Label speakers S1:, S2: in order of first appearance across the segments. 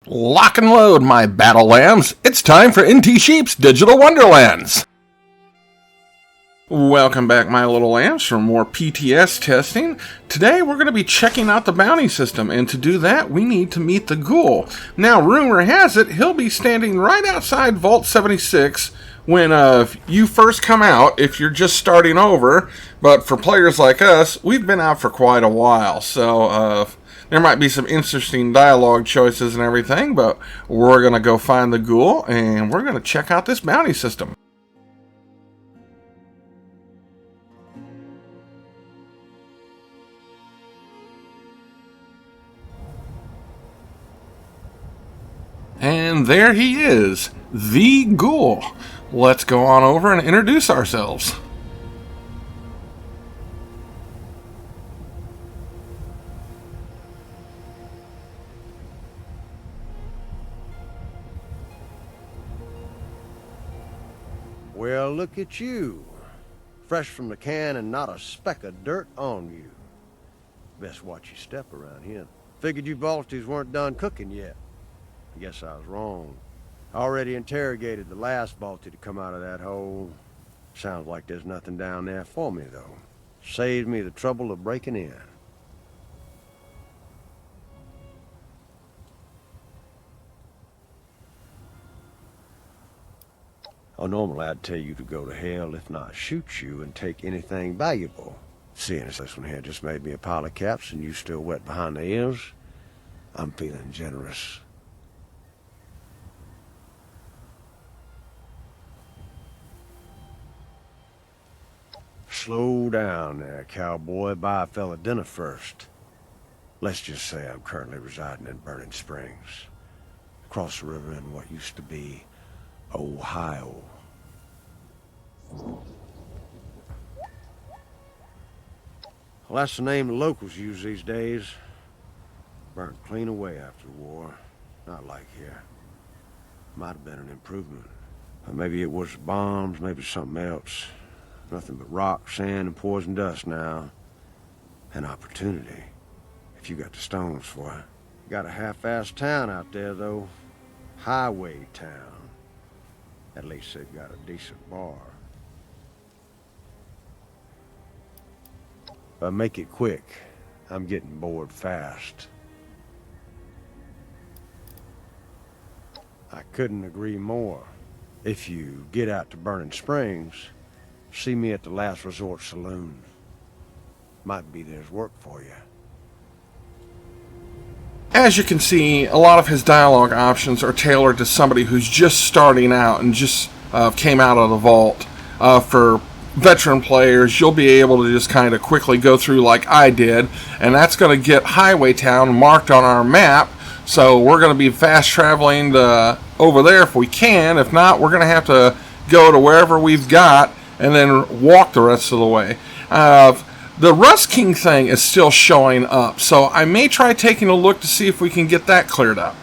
S1: Lock and load, my battle lambs. It's time for NT Sheep's Digital Wonderlands. Welcome back, my little lambs, for more PTS testing. Today we're going to be checking out the bounty system, and to do that we need to meet the Ghoul. Now, rumor has it he'll be standing right outside Vault 76 when you first come out, if you're just starting over. But for players like us, we've been out for quite a while, so there might be some interesting dialogue choices and everything, but we're going to go find the Ghoul, and we're going to check out this bounty system. And there he is, the Ghoul. Let's go on over and introduce ourselves.
S2: Well, look at you. Fresh from the can and not a speck of dirt on you. Best watch your step around here. Figured you Balties weren't done cooking yet. I guess I was wrong. I already interrogated the last Balti to come out of that hole. Sounds like there's nothing down there for me, though. Saved me the trouble of breaking in. Oh, normally I'd tell you to go to hell, if not shoot you, and take anything valuable. Seeing as this one here just made me a pile of caps and you still wet behind the ears, I'm feeling generous. Slow down there, cowboy. Buy a fella dinner first. Let's just say I'm currently residing in Burning Springs, across the river in what used to be Ohio. Well, that's the name the locals use these days. Burnt clean away after the war. Not like here. Might have been an improvement. But maybe it was bombs, maybe something else. Nothing but rock, sand, and poison dust now. An opportunity, if you got the stones for it. Got a half-assed town out there, though. Highway town. At least they've got a decent bar. But make it quick. I'm getting bored fast. I couldn't agree more. If you get out to Burning Springs, see me at the Last Resort Saloon. Might be there's work for you.
S1: As you can see, a lot of his dialogue options are tailored to somebody who's just starting out and just came out of the vault. For veteran players, you'll be able to just kind of quickly go through like I did, and that's going to get Highway Town marked on our map. So we're going to be fast traveling over there if we can. If not, we're going to have to go to wherever we've got and then walk the rest of the way. The Rust King thing is still showing up, so I may try taking a look to see if we can get that cleared up.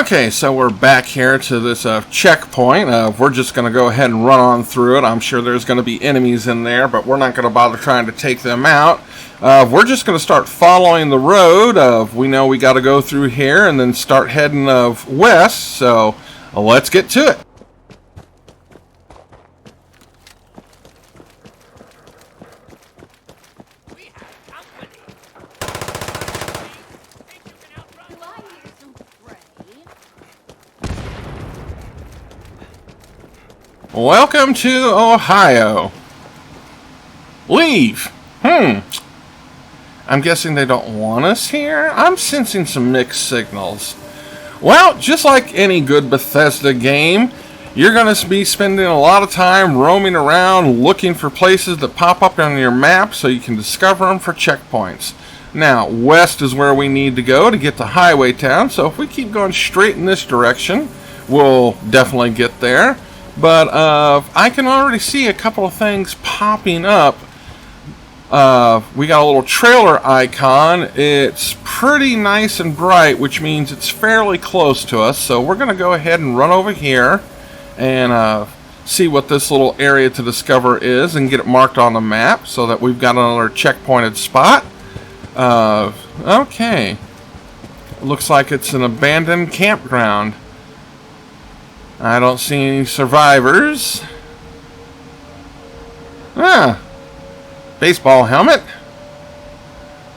S1: Okay, so we're back here to this checkpoint. We're just going to go ahead and run on through it. I'm sure there's going to be enemies in there, but we're not going to bother trying to take them out. We're just going to start following the road. We know we got to go through here and then start heading west, so let's get to it. Welcome to Ohio. Leave. I'm guessing they don't want us here? I'm sensing some mixed signals. Well, just like any good Bethesda game, you're going to be spending a lot of time roaming around looking for places that pop up on your map so you can discover them for checkpoints. Now, west is where we need to go to get to Highway Town, so if we keep going straight in this direction, we'll definitely get there. But I can already see a couple of things popping up. We got a little trailer icon. It's pretty nice and bright, which means it's fairly close to us. So we're going to go ahead and run over here and see what this little area to discover is and get it marked on the map so that we've got another checkpointed spot. Okay. Looks like it's an abandoned campground. I don't see any survivors. Baseball helmet.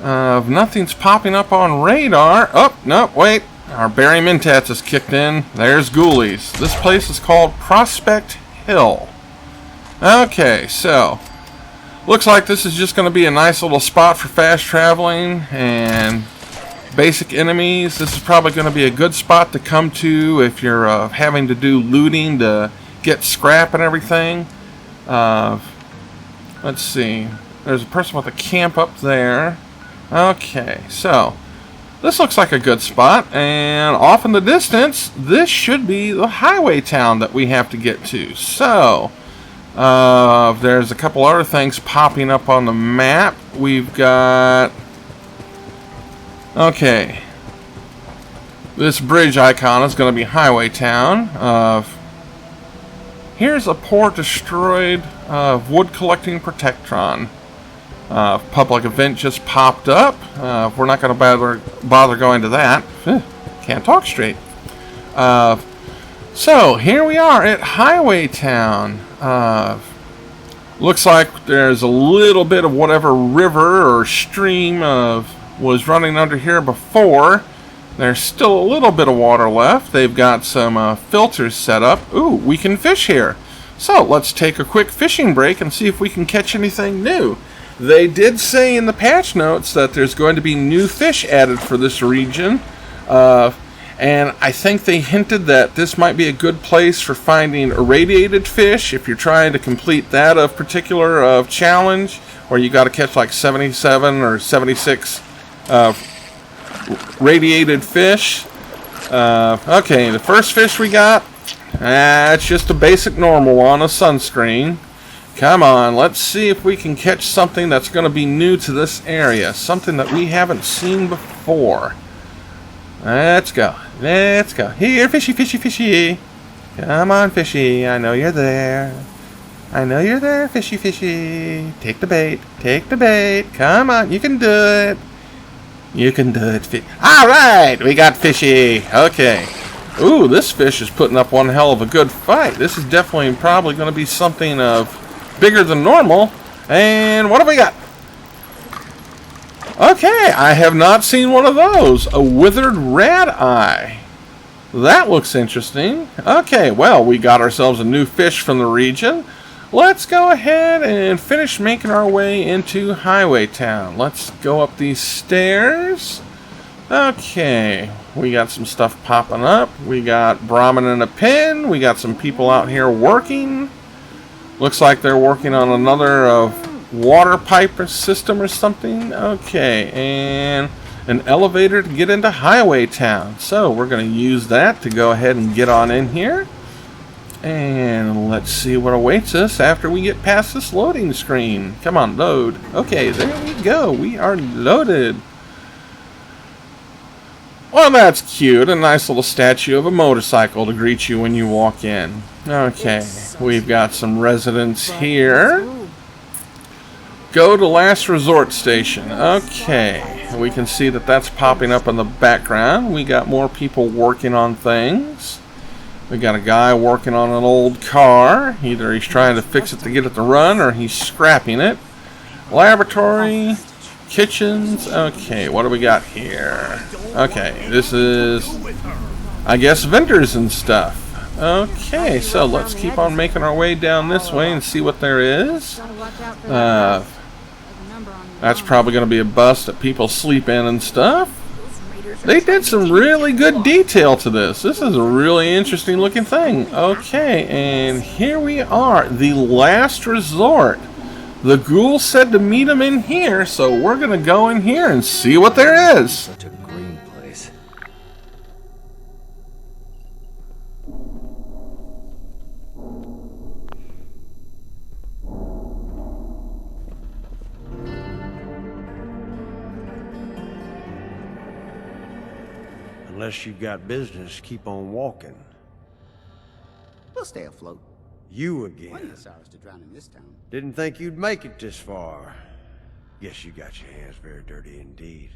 S1: Nothing's popping up on radar. Oh, no, wait. Our Barry Mintats has kicked in. There's Ghoulies. This place is called Prospect Hill. Okay, so looks like this is just going to be a nice little spot for fast traveling and basic enemies. This is probably going to be a good spot to come to if you're having to do looting to get scrap and everything. Let's see. There's a person with a camp up there. Okay, so this looks like a good spot, and off in the distance, this should be the highway town that we have to get to. So, there's a couple other things popping up on the map. We've got... Okay. This bridge icon is going to be highway town. Here's a poor destroyed wood collecting protectron. Public event just popped up. We're not going to bother going to that. Can't talk straight. So here we are at Highway Town. Looks like there's a little bit of whatever river or stream was running under here before. There's still a little bit of water left. They've got some filters set up. Ooh, we can fish here. So let's take a quick fishing break and see if we can catch anything new. They did say in the patch notes that there's going to be new fish added for this region. And I think they hinted that this might be a good place for finding irradiated fish if you're trying to complete that particular challenge, where you got to catch like 77 or 76 radiated fish. Okay, the first fish we got, it's just a basic normal on a sunscreen. Come on, let's see if we can catch something that's going to be new to this area. Something that we haven't seen before. Let's go. Let's go. Here, fishy, fishy, fishy. Come on, fishy. I know you're there. I know you're there, fishy, fishy. Take the bait. Take the bait. Come on, you can do it. You can do it. Alright, we got fishy. Okay. Ooh, this fish is putting up one hell of a good fight. This is definitely probably going to be something of bigger than normal. And what have we got? Okay, I have not seen one of those. A withered rat eye. That looks interesting. Okay, well, we got ourselves a new fish from the region. Let's go ahead and finish making our way into Highway Town. Let's go up these stairs. Okay, we got some stuff popping up. We got Brahmin and a pin. We got some people out here working. Looks like they're working on another water pipe system or something. Okay, and an elevator to get into Highway Town. So we're going to use that to go ahead and get on in here. And let's see what awaits us after we get past this loading screen. Come on, load. Okay, there we go. We are loaded. Well, that's cute. A nice little statue of a motorcycle to greet you when you walk in. Okay, we've got some residents here. Go to last resort station. Okay, we can see that that's popping up in the background. We got more people working on things. We got a guy working on an old car. Either he's trying to fix it to get it to run, or he's scrapping it. Laboratory, kitchens. Okay, what do we got here? Okay, this is, I guess, vendors and stuff. Okay, so let's keep on making our way down this way and see what there is. That's probably going to be a bus that people sleep in and stuff. They did some really good detail to this. This is a really interesting looking thing. Okay, and here we are, the last resort. The Ghoul said to meet him in here, so we're going to go in here and see what there is.
S3: Such a green place.
S2: Unless you got business, keep on walking.
S4: We'll stay afloat.
S2: You
S3: Plenty
S2: again.
S3: of sorrows to drown in this town.
S2: Didn't think you'd make it this far. Guess you got your hands very dirty indeed.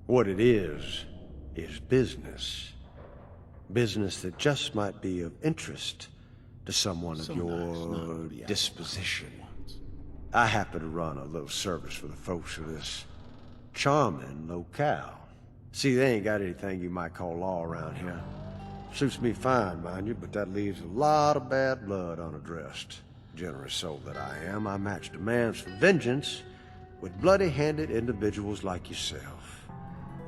S2: What it is business. Business that just might be of interest to someone of your disposition. I happen to run a little service for the folks of this charming locale. See, they ain't got anything you might call law around here. Suits me fine, mind you, but that leaves a lot of bad blood unaddressed. Generous soul that I am, I match demands for vengeance with bloody-handed individuals like yourself,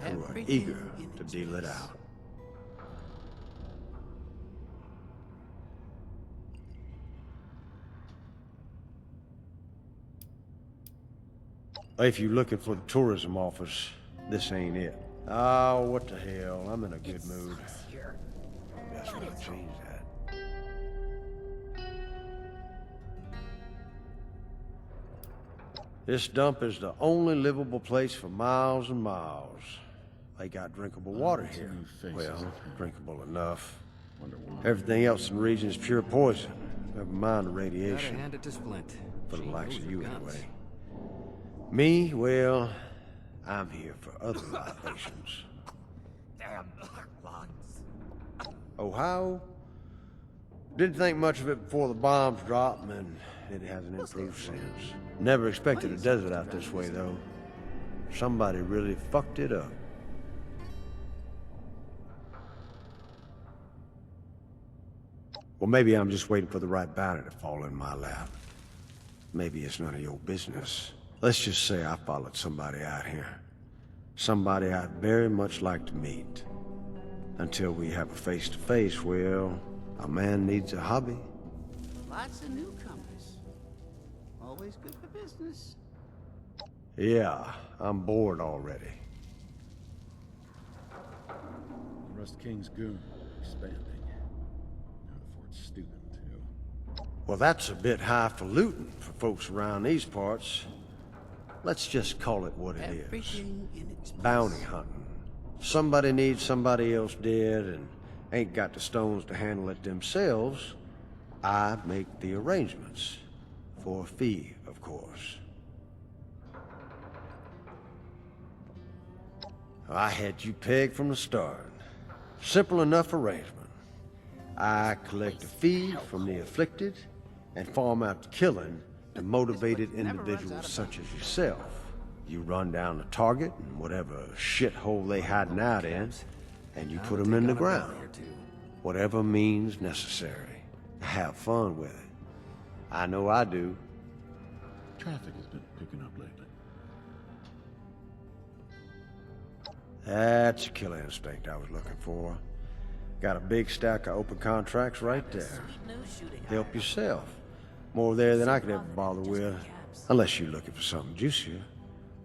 S2: who are eager to deal it out. If you're looking for the tourism office, this ain't it. Oh, what the hell? I'm in a good mood. Guess we'll change that. This dump is the only livable place for miles and miles. They got drinkable water here. Well, drinkable enough. Everything else in the region is pure poison. Never mind the radiation.
S3: Hand it to Splint.
S2: For the likes of you, anyway. Me, well, I'm here for other libations.
S3: Damn lungs.
S2: Ohio? Didn't think much of it before the bombs dropped, and it hasn't improved since. Never expected a desert out this way, though. Somebody really fucked it up. Well, maybe I'm just waiting for the right bounty to fall in my lap. Maybe it's none of your business. Let's just say I followed somebody out here. Somebody I'd very much like to meet. Until we have a face-to-face, well, a man needs a hobby.
S3: Lots of newcomers. Always good for business.
S2: Yeah, I'm bored already.
S4: Rust King's goon, expanding. Now the fort's stupid, too.
S2: Well, that's a bit highfalutin for folks around these parts. Let's just call it what it is.
S3: Everything in its place.
S2: Bounty hunting. Somebody needs somebody else dead and ain't got the stones to handle it themselves. I make the arrangements. For a fee, of course. I had you pegged from the start. Simple enough arrangement. I collect a fee from the afflicted and farm out the killing to motivated individuals such as yourself. You run down the target and whatever shithole they hiding out in, and you put them in the ground. Whatever means necessary. Have fun with it. I know I do.
S4: Traffic has been picking up lately.
S2: That's a killer instinct I was looking for. Got a big stack of open contracts right there. Help yourself. More there than I could ever bother with. Unless you're looking for something juicier.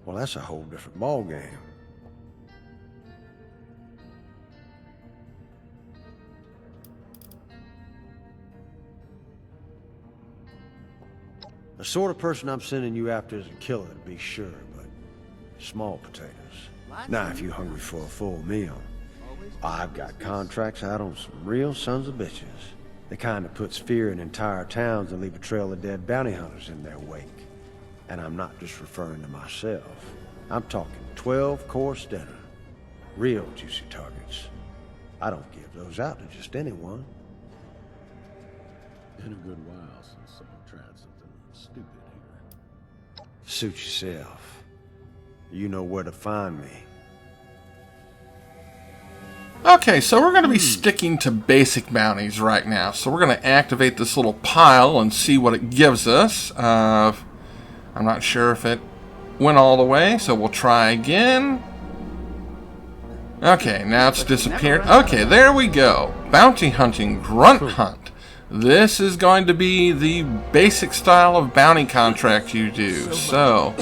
S2: Well, that's a whole different ballgame. The sort of person I'm sending you after is a killer, to be sure, but small potatoes. Now, if you're hungry for a full meal, I've got contracts out on some real sons of bitches. The kind that puts fear in entire towns and leave a trail of dead bounty hunters in their wake. And I'm not just referring to myself. I'm talking 12-course dinner. Real juicy targets. I don't give those out to just anyone.
S4: Been a good while since someone tried something stupid here.
S2: Suit yourself. You know where to find me.
S1: Okay, so we're going to be sticking to basic bounties right now. So we're going to activate this little pile and see what it gives us. I'm not sure if it went all the way, so we'll try again. Okay, now it's disappeared. Okay, there we go. Bounty hunting, grunt hunt. This is going to be the basic style of bounty contract you do. So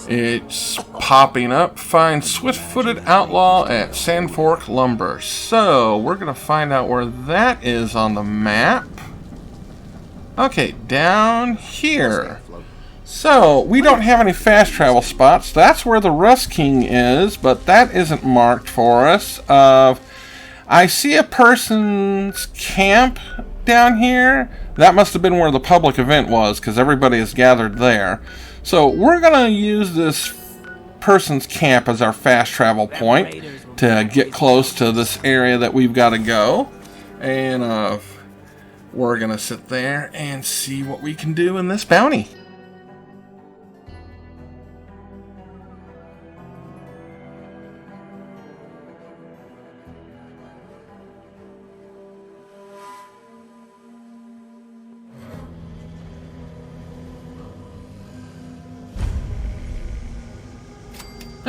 S1: it's popping up. Find swift-footed outlaw at Sandfork Lumber. So we're going to find out where that is on the map. Okay, down here. So, we don't have any fast travel spots. That's where the Rust King is, but that isn't marked for us. I see a person's camp down here. That must have been where the public event was, because everybody is gathered there. So, we're going to use this person's camp as our fast travel point to get close to this area that we've got to go. And we're going to sit there and see what we can do in this bounty.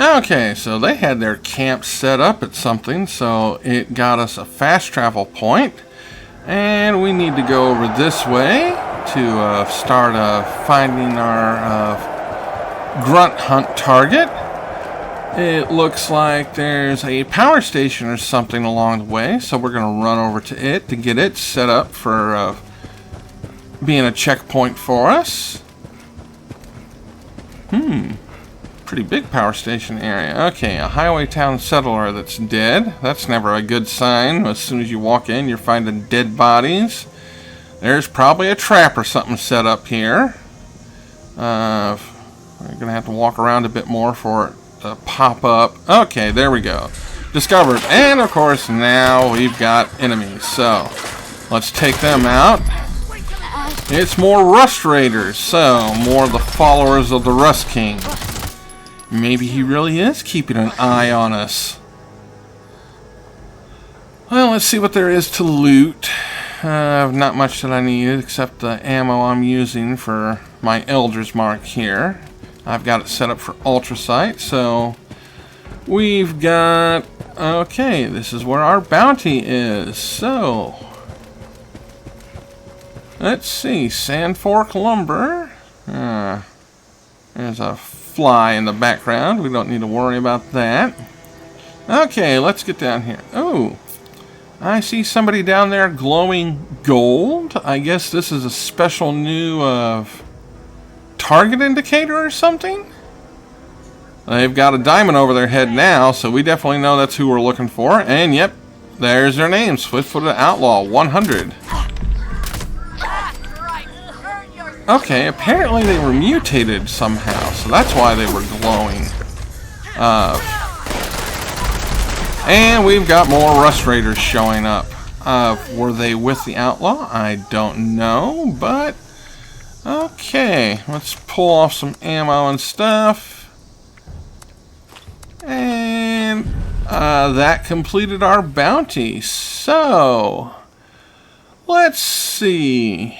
S1: Okay, so they had their camp set up at something, so it got us a fast travel point. And we need to go over this way to start finding our grunt hunt target. It looks like there's a power station or something along the way, so we're going to run over to it to get it set up for being a checkpoint for us. Pretty big power station area. Okay, a highway town settler that's dead. That's never a good sign. As soon as you walk in, you're finding dead bodies. There's probably a trap or something set up here. We're gonna have to walk around a bit more for it to pop up. Okay, there we go. Discovered. And of course, now we've got enemies. So, let's take them out. It's more Rust Raiders. So, more of the followers of the Rust King. Maybe he really is keeping an eye on us. Well, let's see what there is to loot. Not much that I need except the ammo I'm using for my Elder's Mark here. I've got it set up for ultrasight, so we've got... Okay, this is where our bounty is. So, let's see. Sandfork Lumber. There's a fly in the background. We don't need to worry about that. Okay, let's get down here. Oh, I see somebody down there glowing gold. I guess this is a special new target indicator or something. They've got a diamond over their head now, so we definitely know that's who we're looking for. And yep, there's their name, Swift-Footed Outlaw 100. Okay, apparently they were mutated somehow, so that's why they were glowing. And we've got more Rust Raiders showing up. Were they with the Outlaw? I don't know, but... Okay, let's pull off some ammo and stuff. And that completed our bounty. So, let's see...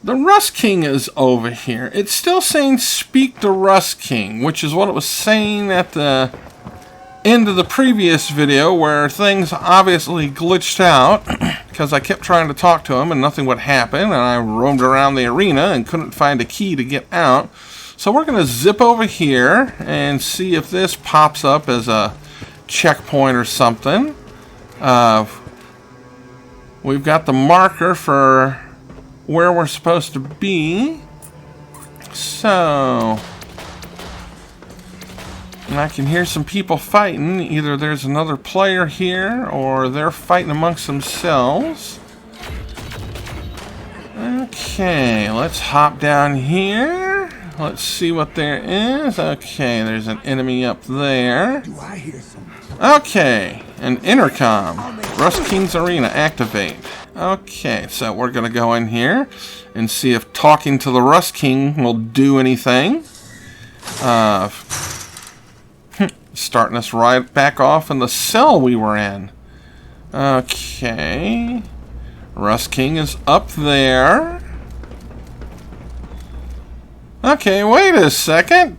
S1: The Rust King is over here. It's still saying speak to Rust King, which is what it was saying at the end of the previous video where things obviously glitched out because I kept trying to talk to him and nothing would happen, and I roamed around the arena and couldn't find a key to get out. So we're going to zip over here and see if this pops up as a checkpoint or something. We've got the marker for where we're supposed to be. So, and I can hear some people fighting. Either there's another player here or they're fighting amongst themselves. Okay, let's hop down here. Let's see what there is. Okay, there's an enemy up there.
S3: Do I hear something?
S1: Okay, an intercom. Rust King's Arena, activate. Okay, so we're going to go in here and see if talking to the Rust King will do anything. Starting us right back off in the cell we were in. Okay. Rust King is up there. Okay, wait a second.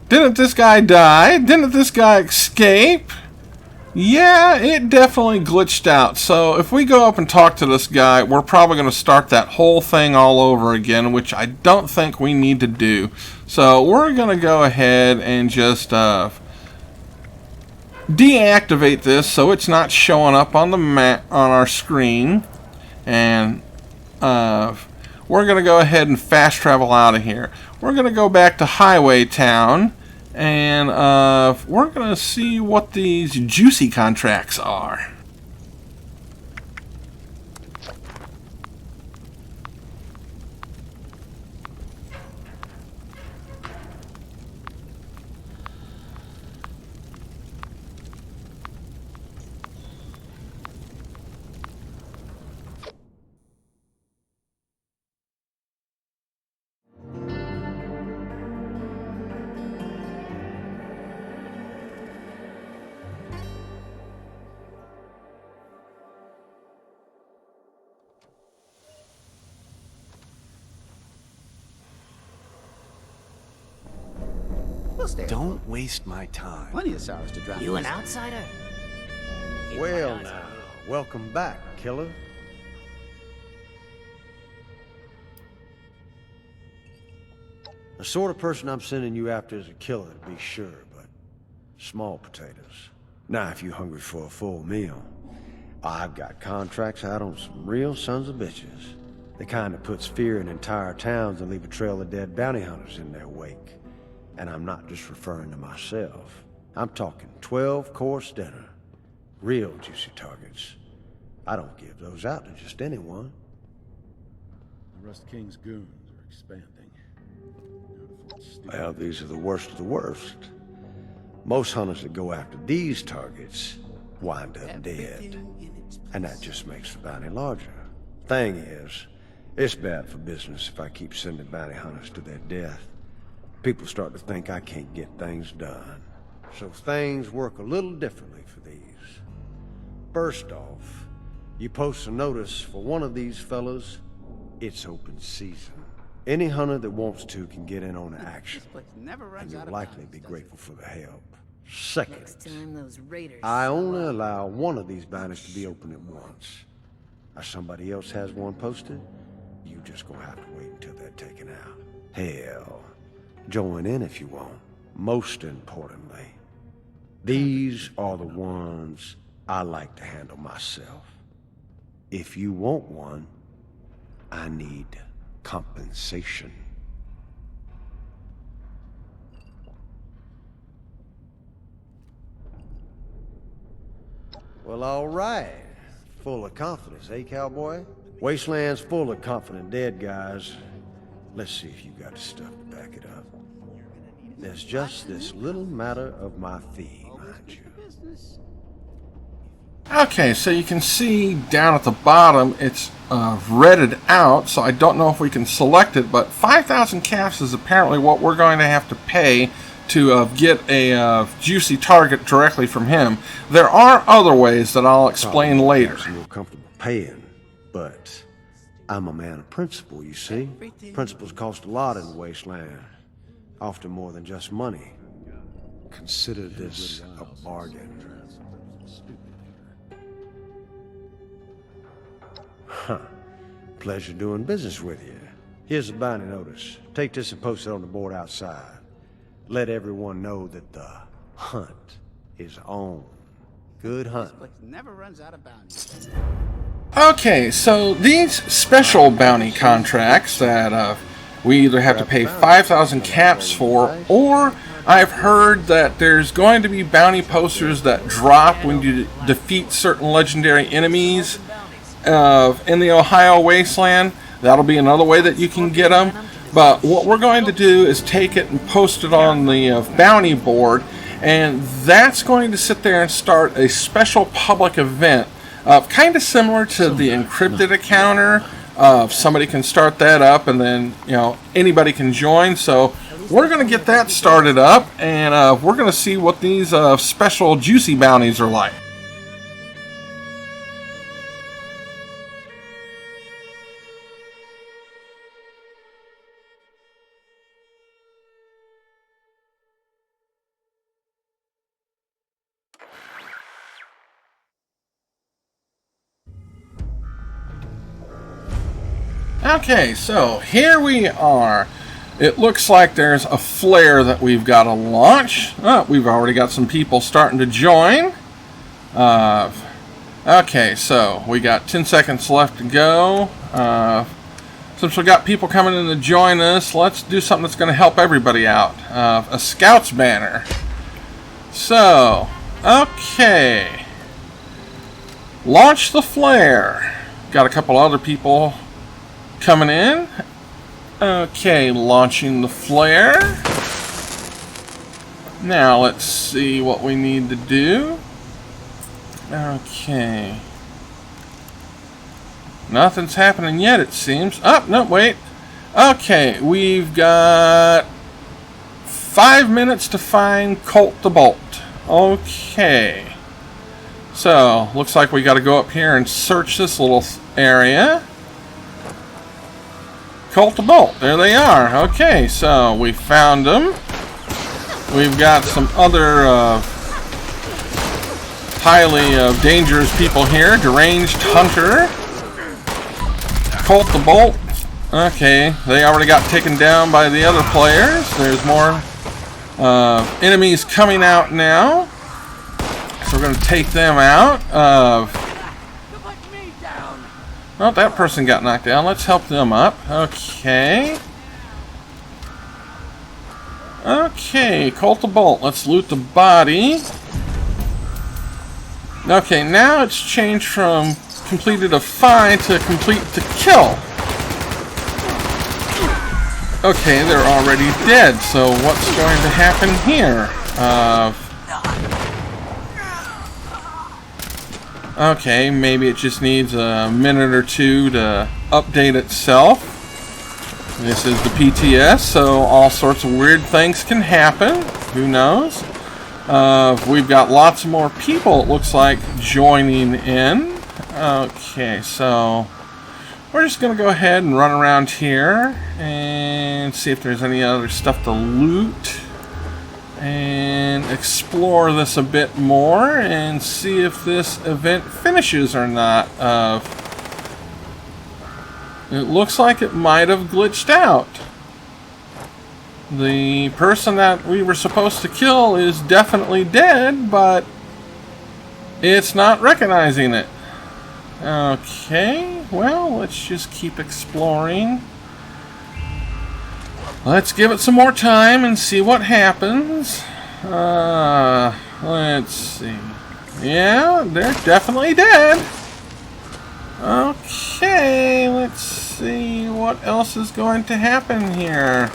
S1: Didn't this guy die? Didn't this guy escape? Yeah, it definitely glitched out. So if we go up and talk to this guy, we're probably going to start that whole thing all over again, which I don't think we need to do. So we're going to go ahead and just deactivate this so it's not showing up on the map on our screen. And we're going to go ahead and fast travel out of here. We're going to go back to Highway Town, and we're going to see what these juicy contracts are.
S3: We'll stay.
S5: Don't waste my time.
S3: Plenty of sorrows to drown.
S6: You an outsider?
S2: Well now, welcome back, killer. The sort of person I'm sending you after is a killer, to be sure, but small potatoes. Now, if you're hungry for a full meal, I've got contracts out on some real sons of bitches. The kind that puts fear in entire towns and leave a trail of dead bounty hunters in their wake. And I'm not just referring to myself. I'm talking 12-course dinner. Real juicy targets. I don't give those out to just anyone.
S4: The Rust King's goons are expanding.
S2: Well, these are the worst of the worst. Most hunters that go after these targets wind up dead. And that just makes the bounty larger. Thing is, it's bad for business if I keep sending bounty hunters to their death. People start to think I can't get things done. So things work a little differently for these. First off, you post a notice for one of these fellas, it's open season. Any hunter that wants to can get in on the action.
S3: This place never
S2: And
S3: runs
S2: you'll
S3: out of
S2: likely
S3: bounties,
S2: be
S3: does it?
S2: grateful for the help. Second,
S6: Next time those raiders.
S2: I only allow one of these bounties to be open at once. If somebody else has one posted, you just gonna have to wait until they're taken out. Hell, join in if you want. Most importantly, these are the ones I like to handle myself. If you want one, I need compensation. Well, all right. Full of confidence, eh, cowboy? Wasteland's full of confident dead guys. Let's see if you got the stuff to back it up. There's just this little matter of my fee, mind you.
S1: Okay, so you can see down at the bottom it's redded out, so I don't know if we can select it, but 5,000 caps is apparently what we're going to have to pay to get a juicy target directly from him. There are other ways that I'll explain later.
S2: I'm real comfortable paying, but I'm a man of principle, you see. Principles cost a lot in the wasteland, often more than just money. Consider this a bargain. Huh. Pleasure doing business with you. Here's a bounty notice. Take this and post it on the board outside. Let everyone know that the hunt is on. Good hunt.
S3: This place never runs out of bounties.
S1: Okay, so these special bounty contracts that we either have to pay 5,000 caps for, or I've heard that there's going to be bounty posters that drop when you defeat certain legendary enemies in the Ohio wasteland. That'll be another way that you can get them. But what we're going to do is take it and post it on the bounty board, and that's going to sit there and start a special public event, kind of similar to the encrypted encounter. Somebody can start that up, and then anybody can join. So we're going to get that started up, and we're going to see what these special juicy bounties are like. Okay, so here we are. It looks like there's a flare that we've got to launch. Oh, we've already got some people starting to join. Okay, so we got 10 seconds left to go. since we got people coming in to join us, let's do something that's going to help everybody out. A Scouts banner. So, okay. Launch the flare. Got a couple other people coming in. Okay, launching the flare. Now, let's see what we need to do. Okay. Nothing's happening yet, it seems. Oh, no, wait. Okay, we've got 5 minutes to find Colt the Bolt. Okay. So, looks like we got to go up here and search this little area. Colt the Bolt, there they are. Okay, so we found them. We've got some other highly dangerous people here. Deranged Hunter. Colt the Bolt. Okay, they already got taken down by the other players. There's more enemies coming out now. So we're going to take them out. Well, that person got knocked down. Let's help them up. Okay. Okay, Colt the Bolt. Let's loot the body. Okay, now it's changed from completed a find to complete the kill. Okay, they're already dead, so what's going to happen here? Okay, maybe it just needs a minute or two to update itself. This is the PTS, so all sorts of weird things can happen. Who knows? We've got lots more people, it looks like, joining in. Okay, so we're just going to go ahead and run around here and see if there's any other stuff to loot and explore this a bit more and see if this event finishes or not. It looks like it might have glitched out. The person that we were supposed to kill is definitely dead, but it's not recognizing it. Okay, well, let's just keep exploring. Let's give it some more time and see what happens. Let's see. Yeah, they're definitely dead. Okay, let's see what else is going to happen here.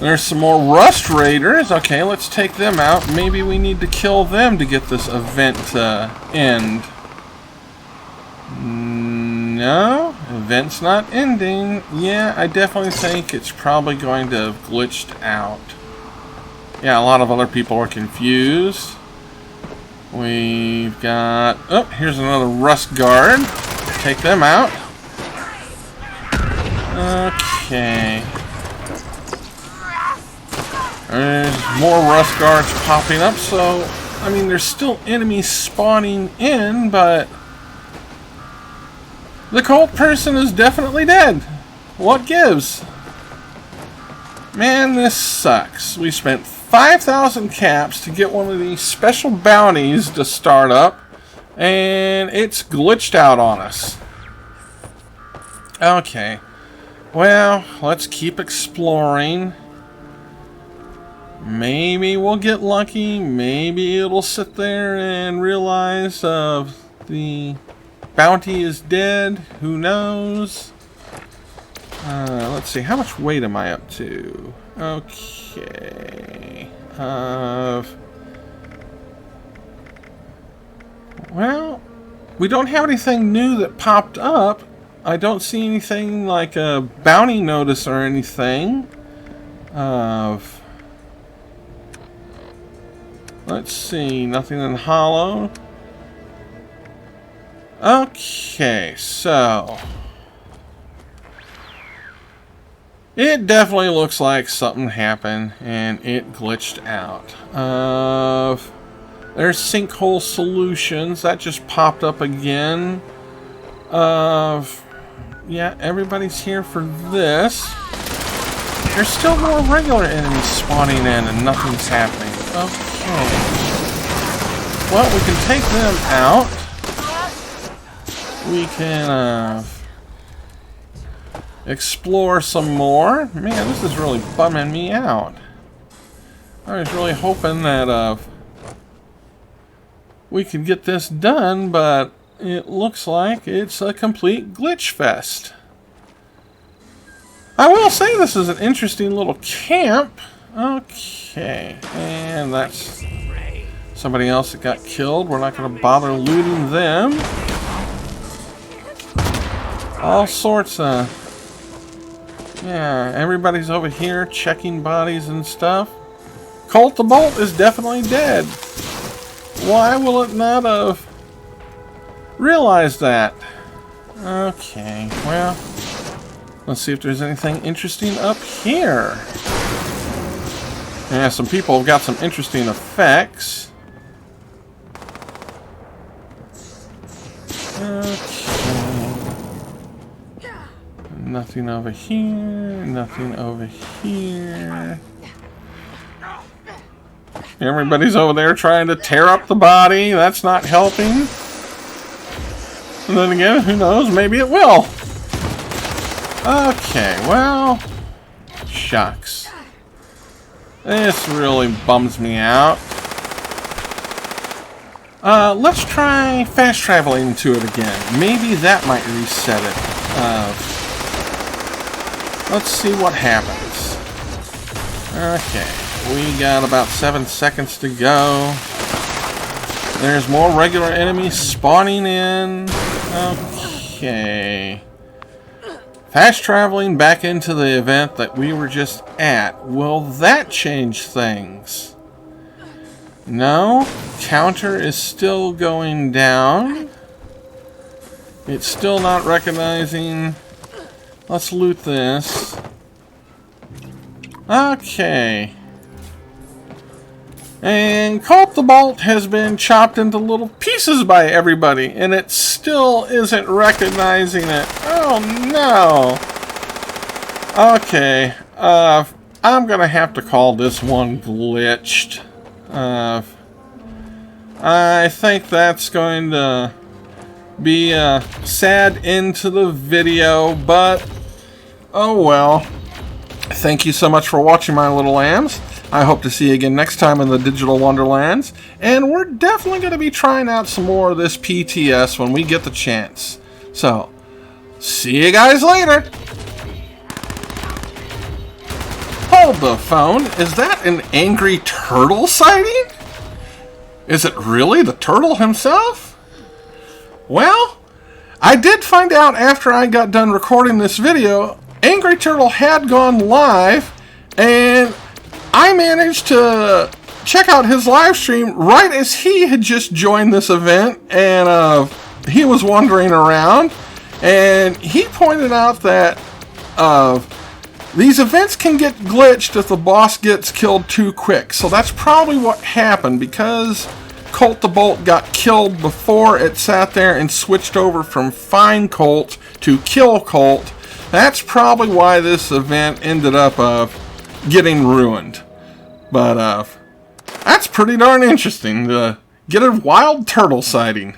S1: There's some more Rust Raiders. Okay, let's take them out. Maybe we need to kill them to get this event to end. No, event's not ending. Yeah, I definitely think it's probably going to have glitched out. Yeah, a lot of other people are confused. We've got... Oh, here's another Rust Guard. Take them out. Okay. There's more Rust Guards popping up, so... I mean, there's still enemies spawning in, but... The Colt person is definitely dead. What gives? Man, this sucks. We spent 5,000 caps to get one of these special bounties to start up, and it's glitched out on us. Okay. Well, let's keep exploring. Maybe we'll get lucky. Maybe it'll sit there and realize the bounty is dead. Who knows? Let's see. How much weight am I up to? Okay. Well, we don't have anything new that popped up. I don't see anything like a bounty notice or anything. Let's see. Nothing in hollow. Okay, so it definitely looks like something happened and it glitched out. There's Sinkhole Solutions that just popped up again. Yeah, everybody's here for this. There's still more regular enemies spawning in and nothing's happening. Okay. Well, we can take them out. We can, explore some more. Man, this is really bumming me out. I was really hoping that we could get this done, but it looks like it's a complete glitch fest. I will say this is an interesting little camp. Okay, and that's somebody else that got killed. We're not going to bother looting them. All sorts of... yeah, everybody's over here checking bodies and stuff. Colt the Bolt is definitely dead. Why will it not have realized that? Okay, well, let's see if there's anything interesting up here. Yeah, some people have got some interesting effects. Okay. Nothing over here, nothing over here. Everybody's over there trying to tear up the body. That's not helping. And then again, who knows? Maybe it will. Okay, well, shucks. This really bums me out. Let's try fast traveling to it again. Maybe that might reset it. Let's see what happens. Okay. We got about 7 seconds to go. There's more regular enemies spawning in. Okay. Fast traveling back into the event that we were just at. Will that change things? No. Counter is still going down. It's still not recognizing. Let's loot this. Okay. And Colt the Bolt has been chopped into little pieces by everybody, and it still isn't recognizing it. Oh no! Okay, I'm gonna have to call this one glitched. I think that's going to be a sad end to the video, but oh well. Thank you so much for watching, my little lambs. I hope to see you again next time in the Digital Wonderlands. And we're definitely going to be trying out some more of this PTS when we get the chance. So, see you guys later. Hold the phone. Is that an angry turtle sighting? Is it really the turtle himself? Well, I did find out after I got done recording this video, Angry Turtle had gone live, and I managed to check out his live stream right as he had just joined this event, and he was wandering around, and he pointed out that these events can get glitched if the boss gets killed too quick. So that's probably what happened, because Colt the Bolt got killed before it sat there and switched over from Find Colt to Kill Colt. That's probably why this event ended up getting ruined. But that's pretty darn interesting to get a wild turtle sighting.